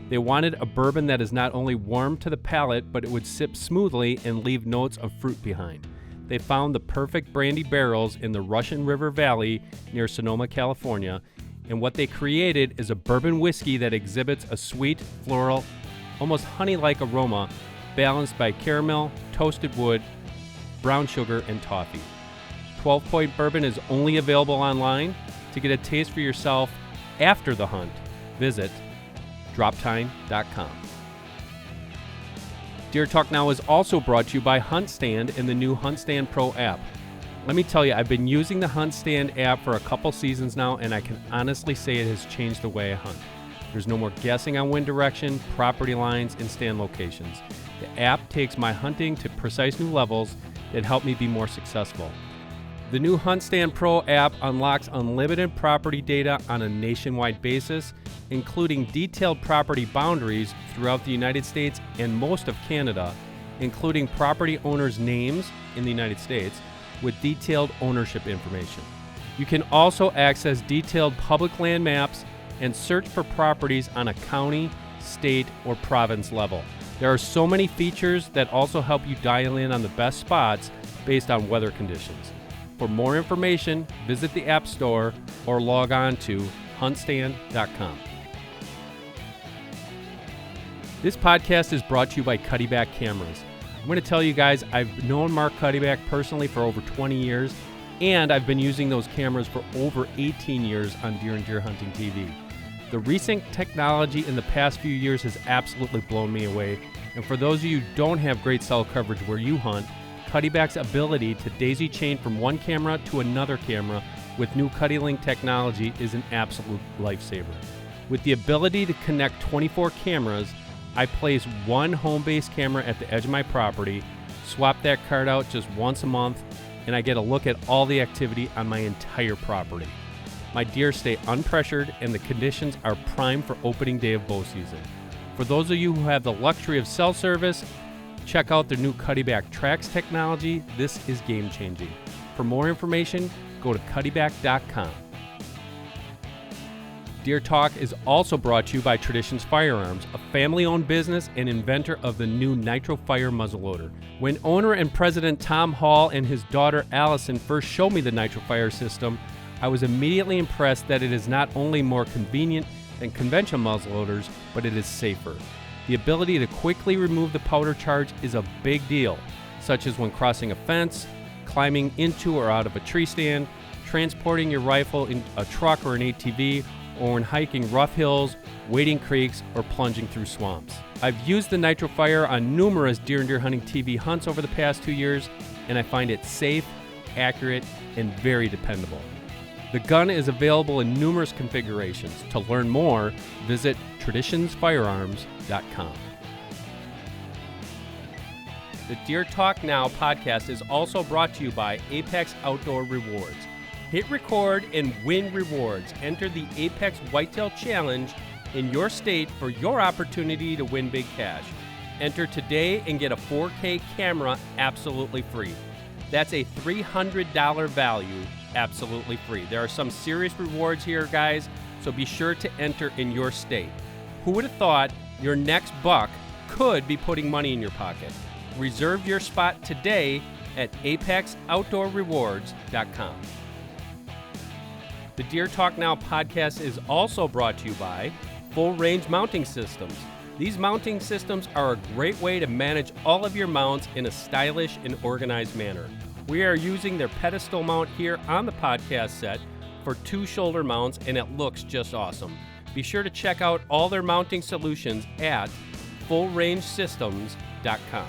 They wanted a bourbon that is not only warm to the palate, but it would sip smoothly and leave notes of fruit behind. They found the perfect brandy barrels in the Russian River Valley near Sonoma, California, and what they created is a bourbon whiskey that exhibits a sweet, floral, almost honey-like aroma, balanced by caramel, toasted wood, brown sugar, and toffee. 12-point bourbon is only available online. To get a taste for yourself after the hunt, visit droptime.com. Deer Talk Now is also brought to you by HuntStand and the new HuntStand Pro app. Let me tell you, I've been using the HuntStand app for a couple seasons now, and I can honestly say it has changed the way I hunt. There's no more guessing on wind direction, property lines, and stand locations. The app takes my hunting to precise new levels that help me be more successful. The new HuntStand Pro app unlocks unlimited property data on a nationwide basis, including detailed property boundaries throughout the United States and most of Canada, including property owners' names in the United States with detailed ownership information. You can also access detailed public land maps and search for properties on a county, state, or province level. There are so many features that also help you dial in on the best spots based on weather conditions. For more information, visit the App Store or log on to huntstand.com. This podcast is brought to you by Cuddyback Cameras. I'm going to tell you guys, I've known Mark Cuddyback personally for over 20 years, and I've been using those cameras for over 18 years on Deer and Deer Hunting TV. The recent technology in the past few years has absolutely blown me away, and for those of you who don't have great cell coverage where you hunt, Cuddyback's ability to daisy chain from one camera to another camera with new CuddyLink technology is an absolute lifesaver. With the ability to connect 24 cameras, I place one home-based camera at the edge of my property, swap that card out just once a month, and I get a look at all the activity on my entire property. My deer stay unpressured and the conditions are prime for opening day of bow season. For those of you who have the luxury of cell service, check out their new Cuddyback Tracks technology. This is game-changing. For more information, go to cuddyback.com. Deer Talk is also brought to you by Traditions Firearms, a family-owned business and inventor of the new Nitro Fire muzzleloader. When owner and president Tom Hall and his daughter Allison first showed me the Nitro Fire system, I was immediately impressed that it is not only more convenient than conventional muzzleloaders, but it is safer. The ability to quickly remove the powder charge is a big deal, such as when crossing a fence, climbing into or out of a tree stand, transporting your rifle in a truck or an ATV, or when hiking rough hills, wading creeks, or plunging through swamps. I've used the Nitro Fire on numerous Deer and Deer Hunting TV hunts over the past 2 years, and I find it safe, accurate, and very dependable. The gun is available in numerous configurations. To learn more, visit traditionsfirearms.com. The Deer Talk Now podcast is also brought to you by Apex Outdoor Rewards. Hit record and win rewards. Enter the Apex Whitetail Challenge in your state for your opportunity to win big cash. Enter today and get a 4K camera absolutely free. That's a $300 value absolutely free. There are some serious rewards here, guys, so be sure to enter in your state. Who would have thought your next buck could be putting money in your pocket? Reserve your spot today at apexoutdoorrewards.com. The Deer Talk Now podcast is also brought to you by Full Range Mounting Systems. These mounting systems are a great way to manage all of your mounts in a stylish and organized manner. We are using their pedestal mount here on the podcast set for 2 shoulder mounts, and it looks just awesome. Be sure to check out all their mounting solutions at fullrangesystems.com.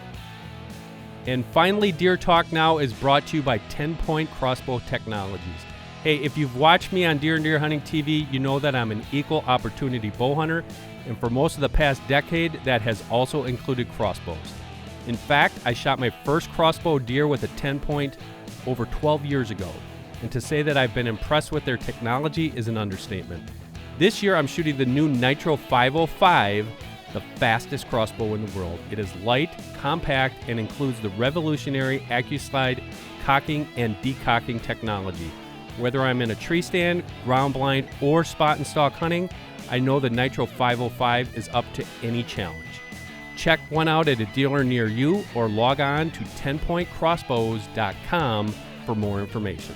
And finally, Deer Talk Now is brought to you by 10-Point Crossbow Technologies. Hey, if you've watched me on Deer and Deer Hunting TV, you know that I'm an equal opportunity bow hunter, and for most of the past decade, that has also included crossbows. In fact, I shot my first crossbow deer with a 10-point over 12 years ago, and to say that I've been impressed with their technology is an understatement. This year, I'm shooting the new Nitro 505, the fastest crossbow in the world. It is light, compact, and includes the revolutionary AccuSlide cocking and decocking technology. Whether I'm in a tree stand, ground blind, or spot and stalk hunting, I know the Nitro 505 is up to any challenge. Check one out at a dealer near you or log on to 10pointcrossbows.com for more information.